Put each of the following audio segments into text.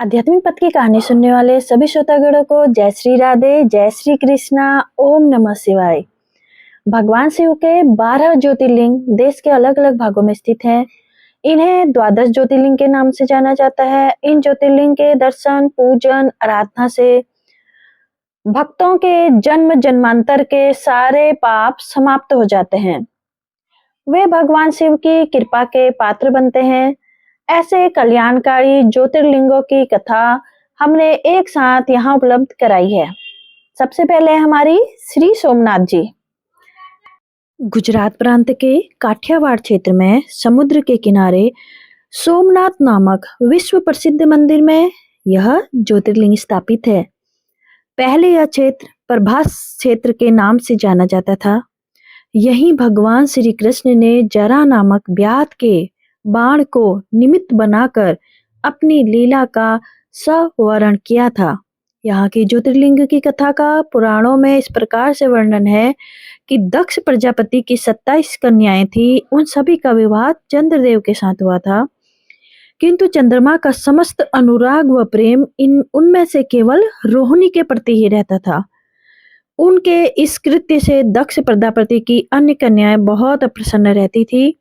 आध्यात्मिक पथ की कहानी सुनने वाले सभी श्रोतागणों को जय श्री राधे, जय श्री कृष्णा, ओम नमः शिवाय। भगवान शिव के 12 ज्योतिर्लिंग देश के अलग अलग भागों में स्थित हैं। इन्हें द्वादश ज्योतिर्लिंग के नाम से जाना जाता है। इन ज्योतिर्लिंग के दर्शन, पूजन, आराधना से भक्तों के जन्म जन्मांतर के सारे पाप समाप्त हो जाते हैं। वे भगवान शिव की कृपा के पात्र बनते हैं। ऐसे कल्याणकारी ज्योतिर्लिंगों की कथा हमने एक साथ यहाँ उपलब्ध कराई है। सबसे पहले हमारी श्री सोमनाथ जी। गुजरात प्रांत के काठियावाड़ क्षेत्र में समुद्र के किनारे सोमनाथ नामक विश्व प्रसिद्ध मंदिर में यह ज्योतिर्लिंग स्थापित है। पहले यह क्षेत्र प्रभास क्षेत्र के नाम से जाना जाता था। यहीं भगवान श्री कृष्ण ने जरा नामक ब्यात के बाण को निमित्त बनाकर अपनी लीला का संवरण किया था। यहाँ की ज्योतिर्लिंग की कथा का पुराणों में इस प्रकार से वर्णन है कि दक्ष प्रजापति की 27 कन्याएं थी। उन सभी का विवाह चंद्रदेव के साथ हुआ था, किंतु चंद्रमा का समस्त अनुराग व प्रेम उनमें से केवल रोहिणी के प्रति ही रहता था। उनके इस कृत्य से दक्ष प्रजापति की अन्य कन्याएं बहुत अप्रसन्न रहती थी।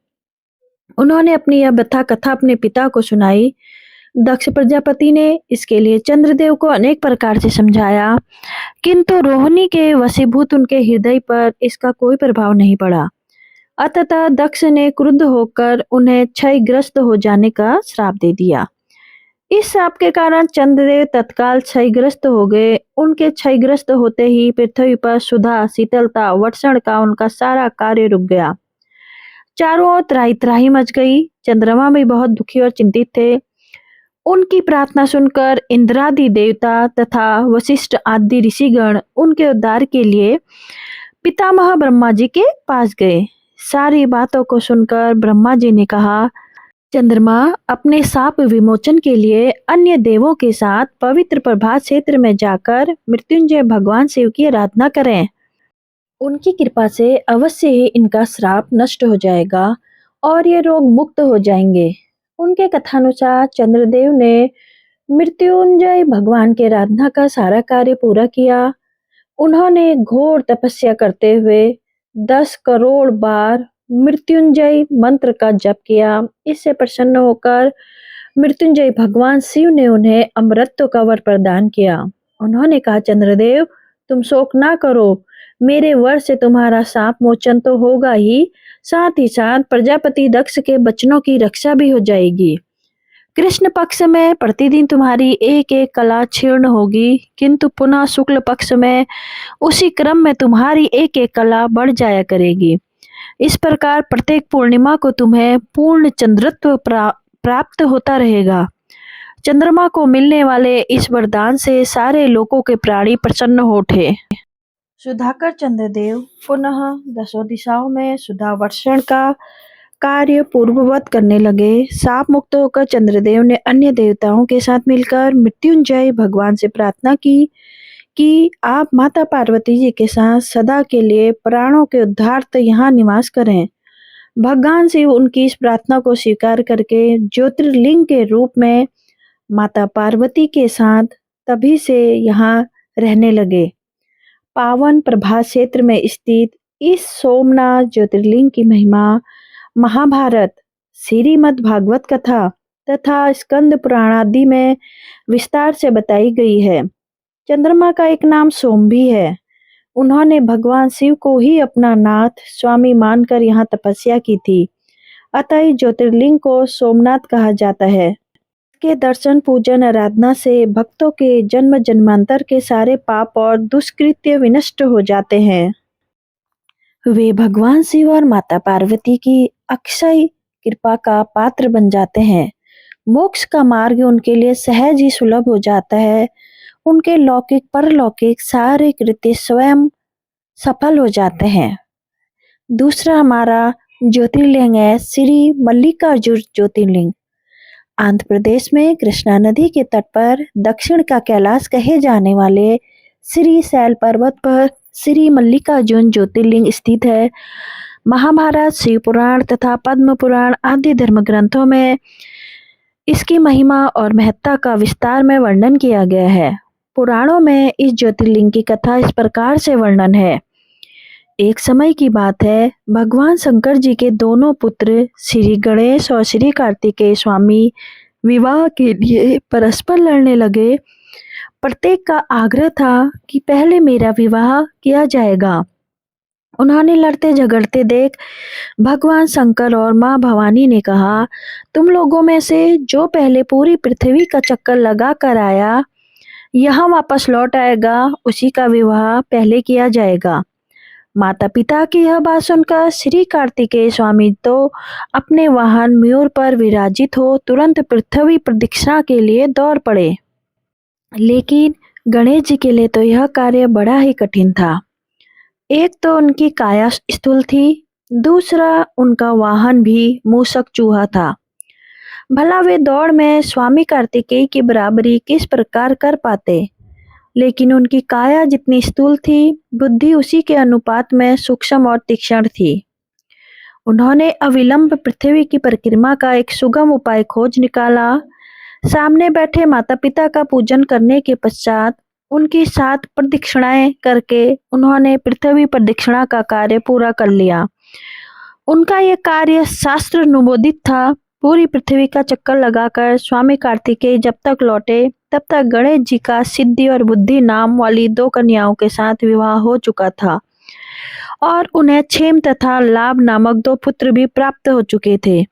उन्होंने अपनी यह व्यथा कथा अपने पिता को सुनाई। दक्ष प्रजापति ने इसके लिए चंद्रदेव को अनेक प्रकार से समझाया, किंतु रोहिणी के वशीभूत उनके हृदय पर इसका कोई प्रभाव नहीं पड़ा। अतः दक्ष ने क्रुद्ध होकर उन्हें क्षयग्रस्त हो जाने का श्राप दे दिया। इस श्राप के कारण चंद्रदेव तत्काल क्षयग्रस्त हो गए। उनके क्षयग्रस्त होते ही पृथ्वी पर सुधा, शीतलता, वर्षण का उनका सारा कार्य रुक गया। चारों ओर त्राही त्राही मच गई। चंद्रमा भी बहुत दुखी और चिंतित थे। उनकी प्रार्थना सुनकर इंद्रादि देवता तथा वशिष्ठ आदि ऋषिगण उनके उद्धार के लिए पितामह ब्रह्मा जी के पास गए। सारी बातों को सुनकर ब्रह्मा जी ने कहा, चंद्रमा अपने शाप विमोचन के लिए अन्य देवों के साथ पवित्र प्रभास क्षेत्र में जाकर मृत्युंजय भगवान शिव की आराधना करें। उनकी कृपा से अवश्य ही इनका श्राप नष्ट हो जाएगा और ये रोग मुक्त हो जाएंगे। उनके कथानुसार चंद्रदेव ने मृत्युंजय भगवान के आराधना का सारा कार्य पूरा किया। उन्होंने घोर तपस्या करते हुए 10 करोड़ बार मृत्युंजय मंत्र का जप किया। इससे प्रसन्न होकर मृत्युंजय भगवान शिव ने उन्हें अमरत्व का वर प्रदान किया। उन्होंने कहा, चंद्रदेव तुम शोक ना करो, मेरे वर से तुम्हारा शाप मोचन तो होगा ही साथ प्रजापति दक्ष के बचनों की रक्षा भी हो जाएगी। कृष्ण पक्ष में प्रतिदिन तुम्हारी एक एक कला क्षीर्ण होगी, किंतु पुनः शुक्ल पक्ष में उसी क्रम में तुम्हारी एक एक कला बढ़ जाया करेगी। इस प्रकार प्रत्येक पूर्णिमा को तुम्हें पूर्ण चंद्रत्व प्राप्त होता रहेगा। चंद्रमा को मिलने वाले इस वरदान से सारे लोगों के प्राणी प्रसन्न हो उठे। सुधाकर चंद्रदेव पुनः 10 दिशाओं में सुधा वर्षण का कार्य पूर्ववत करने लगे। शाप मुक्त होकर चंद्रदेव ने अन्य देवताओं के साथ मिलकर मृत्युंजय भगवान से प्रार्थना की कि आप माता पार्वती जी के साथ सदा के लिए प्राणों के उद्धार्थ यहाँ निवास करें। भगवान शिव उनकी इस प्रार्थना को स्वीकार करके ज्योतिर्लिंग के रूप में माता पार्वती के साथ तभी से यहाँ रहने लगे। पावन प्रभास क्षेत्र में स्थित इस सोमनाथ ज्योतिर्लिंग की महिमा महाभारत, श्रीमद् भागवत कथा तथा स्कंद पुराण आदि में विस्तार से बताई गई है। चंद्रमा का एक नाम सोम भी है। उन्होंने भगवान शिव को ही अपना नाथ स्वामी मानकर यहाँ तपस्या की थी। अतः इस ज्योतिर्लिंग को सोमनाथ कहा जाता है। के दर्शन, पूजन, आराधना से भक्तों के जन्म जन्मांतर के सारे पाप और दुष्कृत्य विनष्ट हो जाते हैं। वे भगवान शिव और माता पार्वती की अक्षय कृपा का पात्र बन जाते हैं। मोक्ष का मार्ग उनके लिए सहज ही सुलभ हो जाता है। उनके लौकिक परलौकिक सारे कृत्य स्वयं सफल हो जाते हैं। दूसरा हमारा ज्योतिर्लिंग है श्री मल्लिकार्जुन ज्योतिर्लिंग। आंध्र प्रदेश में कृष्णा नदी के तट पर दक्षिण का कैलाश कहे जाने वाले श्री शैल पर्वत पर श्री मल्लिकार्जुन ज्योतिर्लिंग स्थित है। महाभारत, शिव पुराण तथा पद्म पुराण आदि धर्म ग्रंथों में इसकी महिमा और महत्ता का विस्तार में वर्णन किया गया है। पुराणों में इस ज्योतिर्लिंग की कथा इस प्रकार से वर्णन है। एक समय की बात है, भगवान शंकर जी के दोनों पुत्र श्री गणेश और श्री कार्तिकेय स्वामी विवाह के लिए परस्पर लड़ने लगे। प्रत्येक का आग्रह था कि पहले मेरा विवाह किया जाएगा। उन्होंने लड़ते झगड़ते देख भगवान शंकर और माँ भवानी ने कहा, तुम लोगों में से जो पहले पूरी पृथ्वी का चक्कर लगा कर आया, यहाँ वापस लौट आएगा, उसी का विवाह पहले किया जाएगा। माता पिता की यह बात सुनकर श्री कार्तिकेय स्वामी तो अपने वाहन मयूर पर विराजित हो तुरंत पृथ्वी प्रदक्षिणा के लिए दौड़ पड़े। लेकिन गणेश जी के लिए तो यह कार्य बड़ा ही कठिन था। एक तो उनकी काया स्थूल थी, दूसरा उनका वाहन भी मूषक चूहा था। भला वे दौड़ में स्वामी कार्तिकेय की बराबरी किस प्रकार कर पाते। लेकिन उनकी काया जितनी स्थूल थी, बुद्धि उसी के अनुपात में सूक्ष्म और तीक्ष्ण थी। उन्होंने अविलंब पृथ्वी की परिक्रमा का एक सुगम उपाय खोज निकाला। सामने बैठे माता पिता का पूजन करने के पश्चात उनकी 7 प्रदक्षिणाएं करके उन्होंने पृथ्वी प्रदक्षिणा का कार्य पूरा कर लिया। उनका यह कार्य शास्त्र अनुमोदित था। पूरी पृथ्वी का चक्कर लगाकर स्वामी कार्तिकेय जब तक लौटे तब तक गणेश जी का सिद्धि और बुद्धि नाम वाली 2 कन्याओं के साथ विवाह हो चुका था और उन्हें क्षेम तथा लाभ नामक 2 पुत्र भी प्राप्त हो चुके थे।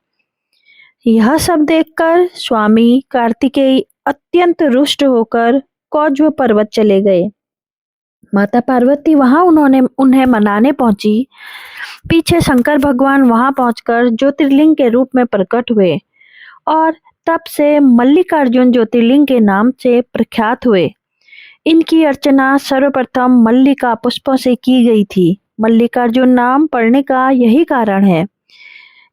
यह सब देखकर स्वामी कार्तिकेय अत्यंत रुष्ट होकर कौज्व पर्वत चले गए। माता पार्वती वहां उन्हें मनाने पहुंची। पीछे शंकर भगवान वहां पहुंचकर ज्योतिर्लिंग के रूप में प्रकट हुए और तब से मल्लिकार्जुन ज्योतिर्लिंग के नाम से प्रख्यात हुए। इनकी अर्चना सर्वप्रथम मल्लिका पुष्पों से की गई थी। मल्लिकार्जुन नाम पड़ने का यही कारण है।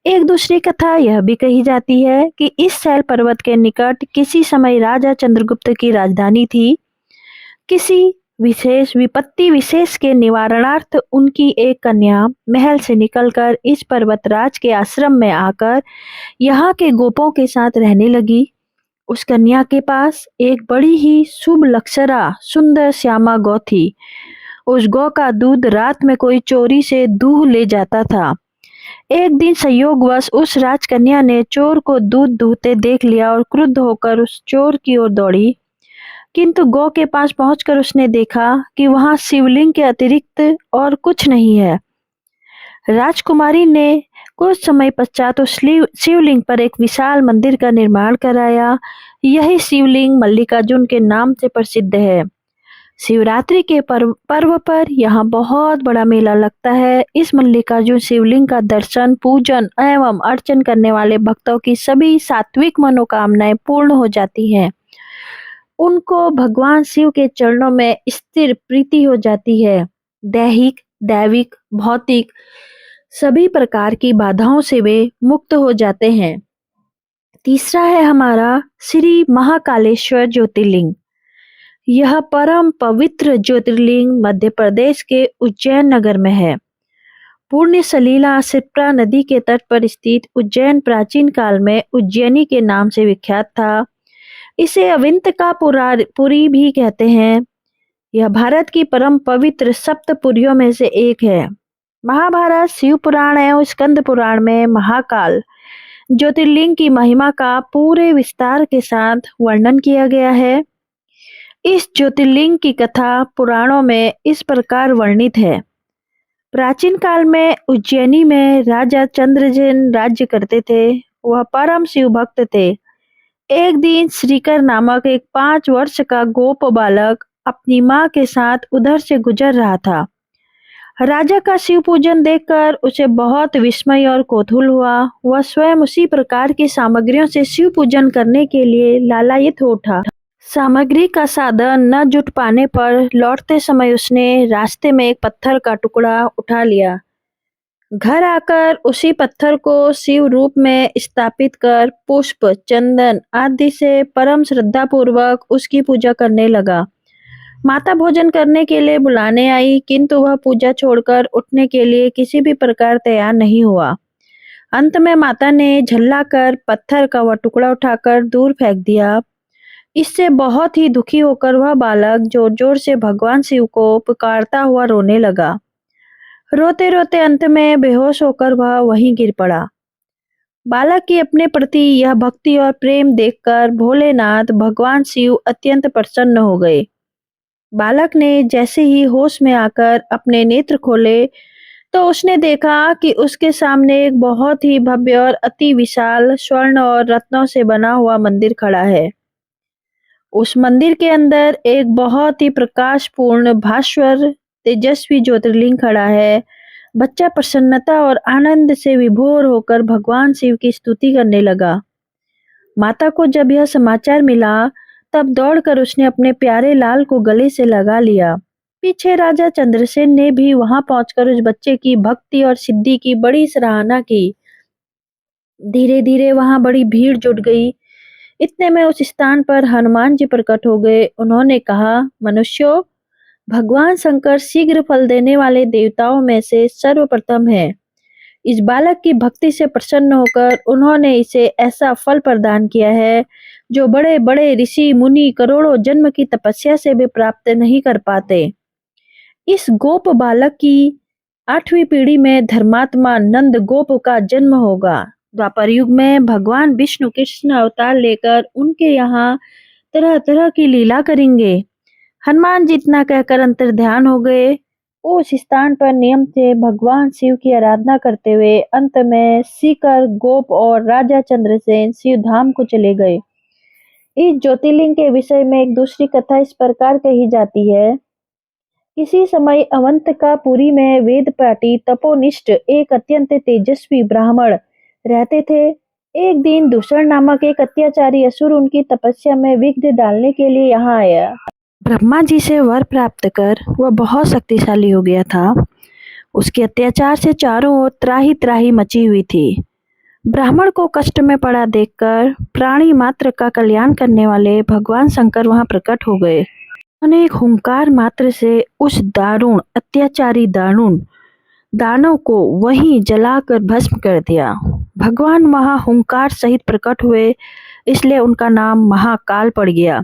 एक दूसरी कथा यह भी कही जाती है कि इस शैल पर्वत के निकट किसी समय राजा चंद्रगुप्त की राजधानी थी। किसी विशेष विपत्ति विशेष के निवारणार्थ उनकी एक कन्या महल से निकलकर इस पर्वतराज के आश्रम में आकर यहाँ के गोपों के साथ रहने लगी। उस कन्या के पास एक बड़ी ही शुभ लक्षणा सुंदर श्यामा गौ थी। उस गौ का दूध रात में कोई चोरी से दूह ले जाता था। एक दिन संयोगवश उस राजकन्या ने चोर को दूध दूहते देख लिया और क्रुद्ध होकर उस चोर की ओर दौड़ी। किंतु गौ के पास पहुंचकर उसने देखा कि वहां शिवलिंग के अतिरिक्त और कुछ नहीं है। राजकुमारी ने कुछ समय पश्चात उस शिवलिंग पर एक विशाल मंदिर का निर्माण कराया। यही शिवलिंग मल्लिकार्जुन के नाम से प्रसिद्ध है। शिवरात्रि के पर्व पर यहाँ बहुत बड़ा मेला लगता है। इस मल्लिकार्जुन शिवलिंग का दर्शन, पूजन एवं अर्चन करने वाले भक्तों की सभी सात्विक मनोकामनाएं पूर्ण हो जाती हैं। उनको भगवान शिव के चरणों में स्थिर प्रीति हो जाती है। दैहिक, दैविक, भौतिक सभी प्रकार की बाधाओं से वे मुक्त हो जाते हैं। तीसरा है हमारा श्री महाकालेश्वर ज्योतिर्लिंग। यह परम पवित्र ज्योतिर्लिंग मध्य प्रदेश के उज्जैन नगर में है। पुण्य सलीला शिप्रा नदी के तट पर स्थित उज्जैन प्राचीन काल में उज्जैनी के नाम से विख्यात था। इसे अविंत का पुरी भी कहते हैं। यह भारत की परम पवित्र सप्तपुरियों में से एक है। महाभारत, शिव पुराण एवं स्कंद पुराण में महाकाल ज्योतिर्लिंग की महिमा का पूरे विस्तार के साथ वर्णन किया गया है। इस ज्योतिर्लिंग की कथा पुराणों में इस प्रकार वर्णित है। प्राचीन काल में उज्जैनी में राजा चंद्रसेन राज्य करते थे। वह परम शिव भक्त थे। एक दिन श्रीकर नामक एक 5 वर्ष का गोप बालक अपनी माँ के साथ उधर से गुजर रहा था। राजा का शिव पूजन देखकर उसे बहुत विस्मय और कौतूहल हुआ। वह स्वयं उसी प्रकार की सामग्रियों से शिव पूजन करने के लिए लालायित हो उठा। सामग्री का साधन न जुट पाने पर लौटते समय उसने रास्ते में एक पत्थर का टुकड़ा उठा लिया। घर आकर उसी पत्थर को शिव रूप में स्थापित कर पुष्प, चंदन आदि से परम श्रद्धा पूर्वक उसकी पूजा करने लगा। माता भोजन करने के लिए बुलाने आई, किंतु वह पूजा छोड़कर उठने के लिए किसी भी प्रकार तैयार नहीं हुआ। अंत में माता ने झल्लाकर पत्थर का वह टुकड़ा उठाकर दूर फेंक दिया। इससे बहुत ही दुखी होकर वह बालक जोर जोर से भगवान शिव को पुकारता हुआ रोने लगा। रोते रोते अंत में बेहोश होकर वह वहीं गिर पड़ा। बालक की अपने प्रति यह भक्ति और प्रेम देखकर भोलेनाथ भगवान शिव अत्यंत प्रसन्न हो गए। बालक ने जैसे ही होश में आकर अपने नेत्र खोले तो उसने देखा कि उसके सामने एक बहुत ही भव्य और अति विशाल स्वर्ण और रत्नों से बना हुआ मंदिर खड़ा है। उस मंदिर के अंदर एक बहुत ही प्रकाशपूर्ण भास्वर तेजस्वी ज्योतिर्लिंग खड़ा है। बच्चा प्रसन्नता और आनंद से विभोर होकर भगवान शिव की स्तुति करने लगा। माता को जब यह समाचार मिला तब दौड़कर उसने अपने प्यारे लाल को गले से लगा लिया। पीछे राजा चंद्रसेन ने भी वहां पहुंचकर उस बच्चे की भक्ति और सिद्धि की बड़ी सराहना की। धीरे धीरे वहां बड़ी भीड़ जुट गई। इतने में उस स्थान पर हनुमान जी प्रकट हो गए। उन्होंने कहा, मनुष्यों, भगवान शंकर शीघ्र फल देने वाले देवताओं में से सर्वप्रथम है। इस बालक की भक्ति से प्रसन्न होकर उन्होंने इसे ऐसा फल प्रदान किया है जो बड़े बड़े ऋषि मुनि करोड़ों जन्म की तपस्या से भी प्राप्त नहीं कर पाते। इस गोप बालक की 8वीं पीढ़ी में धर्मात्मा नंद गोप का जन्म होगा। द्वापर युग में भगवान विष्णु कृष्ण अवतार लेकर उनके यहाँ तरह तरह की लीला करेंगे। हनुमान जी इतना कहकर अंतर्ध्यान हो गए। उस स्थान पर नियम से भगवान शिव की आराधना करते हुए अंत में सीकर गोप और राजा चंद्रसेन शिव धाम को चले गए। इस ज्योतिर्लिंग के विषय में एक दूसरी कथा इस प्रकार कही जाती है। किसी समय अवंतकापुरी में वेद पाठी तपोनिष्ठ एक अत्यंत तेजस्वी ब्राह्मण रहते थे। एक दिन दूषण नामक एक अत्याचारी असुर उनकी तपस्या में विघ्न डालने के लिए यहाँ आया। ब्रह्मा जी से वर प्राप्त कर वह बहुत शक्तिशाली हो गया था। उसके अत्याचार से चारों ओर त्राही त्राही मची हुई थी। ब्राह्मण को कष्ट में पड़ा देखकर प्राणी मात्र का कल्याण करने वाले भगवान शंकर वहां प्रकट हो गए। उन्होंने एक हुंकार मात्र से उस दारुण अत्याचारी दानव को वहीं जलाकर भस्म कर दिया। भगवान वहां हुंकार सहित प्रकट हुए, इसलिए उनका नाम महाकाल पड़ गया।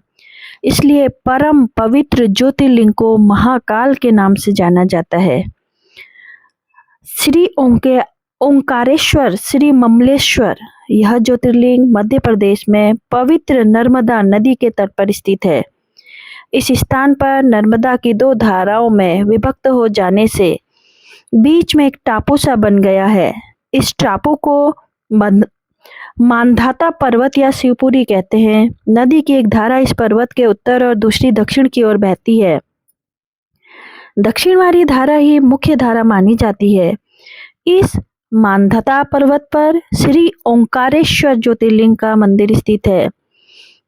इसलिए परम पवित्र ज्योतिर्लिंग को महाकाल के नाम से जाना जाता है। श्री ओंकारेश्वर श्री ममलेश्वर यह ज्योतिर्लिंग मध्य प्रदेश में पवित्र नर्मदा नदी के तट पर स्थित है। इस स्थान पर नर्मदा की 2 धाराओं में विभक्त हो जाने से बीच में एक टापू सा बन गया है। इस टापू को मांधाता पर्वत या शिवपुरी कहते हैं। नदी की एक धारा इस पर्वत के उत्तर और दूसरी दक्षिण की ओर बहती है। दक्षिण वाली धारा ही मुख्य धारा मानी जाती है। इस मांधाता पर्वत पर श्री ओंकारेश्वर ज्योतिर्लिंग का मंदिर स्थित है।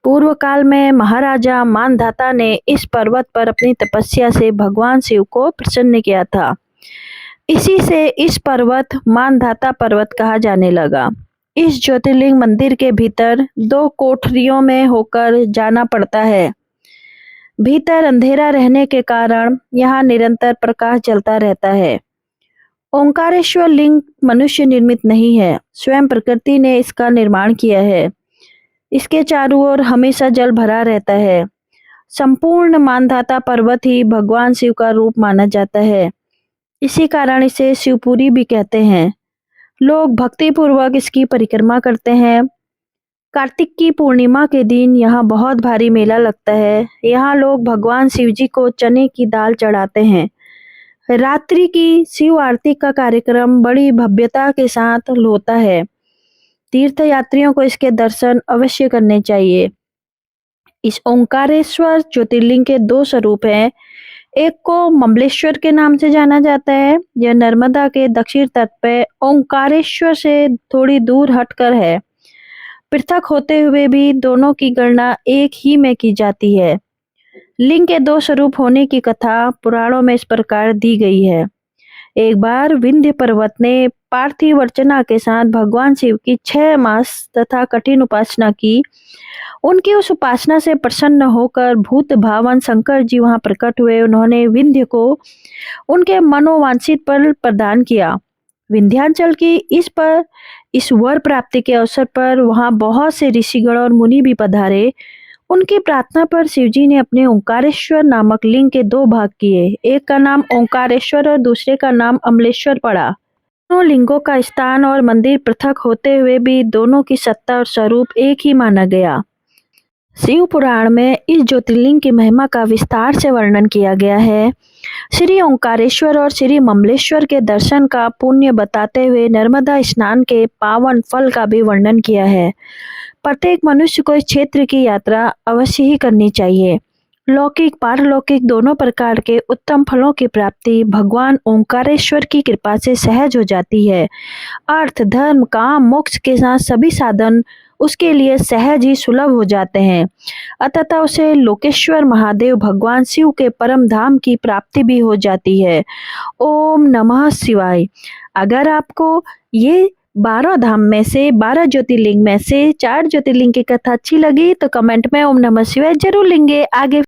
पूर्व काल में महाराजा मानधाता ने इस पर्वत पर अपनी तपस्या से भगवान शिव को प्रसन्न किया था। इसी से इस पर्वत मानधाता पर्वत कहा जाने लगा। इस ज्योतिर्लिंग मंदिर के भीतर 2 कोठरियों में होकर जाना पड़ता है। भीतर अंधेरा रहने के कारण यहाँ निरंतर प्रकाश जलता रहता है। ओंकारेश्वर लिंग मनुष्य निर्मित नहीं है, स्वयं प्रकृति ने इसका निर्माण किया है। इसके चारों ओर हमेशा जल भरा रहता है। संपूर्ण मानधाता पर्वत ही भगवान शिव का रूप माना जाता है। इसी कारण इसे शिवपुरी भी कहते हैं। लोग भक्ति पूर्वक इसकी परिक्रमा करते हैं। कार्तिक की पूर्णिमा के दिन यहाँ बहुत भारी मेला लगता है। यहाँ लोग भगवान शिव जी को चने की दाल चढ़ाते हैं। रात्रि की शिव आरती का कार्यक्रम बड़ी भव्यता के साथ होता है। तीर्थ यात्रियों को इसके दर्शन अवश्य करने चाहिए। इस ओंकारेश्वर ज्योतिर्लिंग के 2 स्वरूप हैं। एक को ममलेश्वर के नाम से जाना जाता है। यह नर्मदा के दक्षिण तट पे ओंकारेश्वर से थोड़ी दूर हटकर है। पृथक होते हुए भी दोनों की गणना एक ही में की जाती है। लिंग के 2 स्वरूप होने की कथा पुराणों में इस प्रकार दी गई है। एक बार विंध्य पर्वत ने पार्थिव अर्चना के साथ भगवान शिव की 6 मास तथा कठिन उपासना की। उनकी उस उपासना से प्रसन्न होकर भूत भावन शंकर जी वहां प्रकट हुए। उन्होंने विंध्य को उनके मनोवांछित फल प्रदान किया। विंध्याचल की इस वर प्राप्ति के अवसर पर वहां बहुत से ऋषिगण और मुनि भी पधारे। उनकी प्रार्थना पर शिवजी ने अपने ओंकारेश्वर नामक लिंग के दो भाग किए। एक का नाम ओंकारेश्वर और दूसरे का नाम अमलेश्वर पड़ा। दोनों लिंगों का स्थान और मंदिर पृथक होते हुए भी दोनों की सत्ता और स्वरूप एक ही माना गया। शिव पुराण में इस ज्योतिर्लिंग की महिमा का विस्तार से वर्णन किया गया है। श्री ओंकारेश्वर और श्री ममलेश्वर के दर्शन का पुण्य बताते हुए नर्मदा स्नान के पावन फल का भी वर्णन किया है। प्रत्येक मनुष्य को इस क्षेत्र की यात्रा अवश्य ही करनी चाहिए। लौकिक पारलौकिक दोनों प्रकार के उत्तम फलों की प्राप्ति भगवान ओंकारेश्वर की कृपा से सहज हो जाती है। अर्थ, धर्म, काम, मोक्ष के साथ सभी साधन उसके लिए सहज ही सुलभ हो जाते हैं। अतः उसे लोकेश्वर महादेव भगवान शिव के परम धाम की प्राप्ति भी हो जाती है। ओम नमः शिवाय। अगर आपको ये 12 धाम में से 12 ज्योतिर्लिंग में से 4 ज्योतिर्लिंग की कथा अच्छी लगी तो कमेंट में ओम नमः शिवाय जरूर लिखेंगे। आगे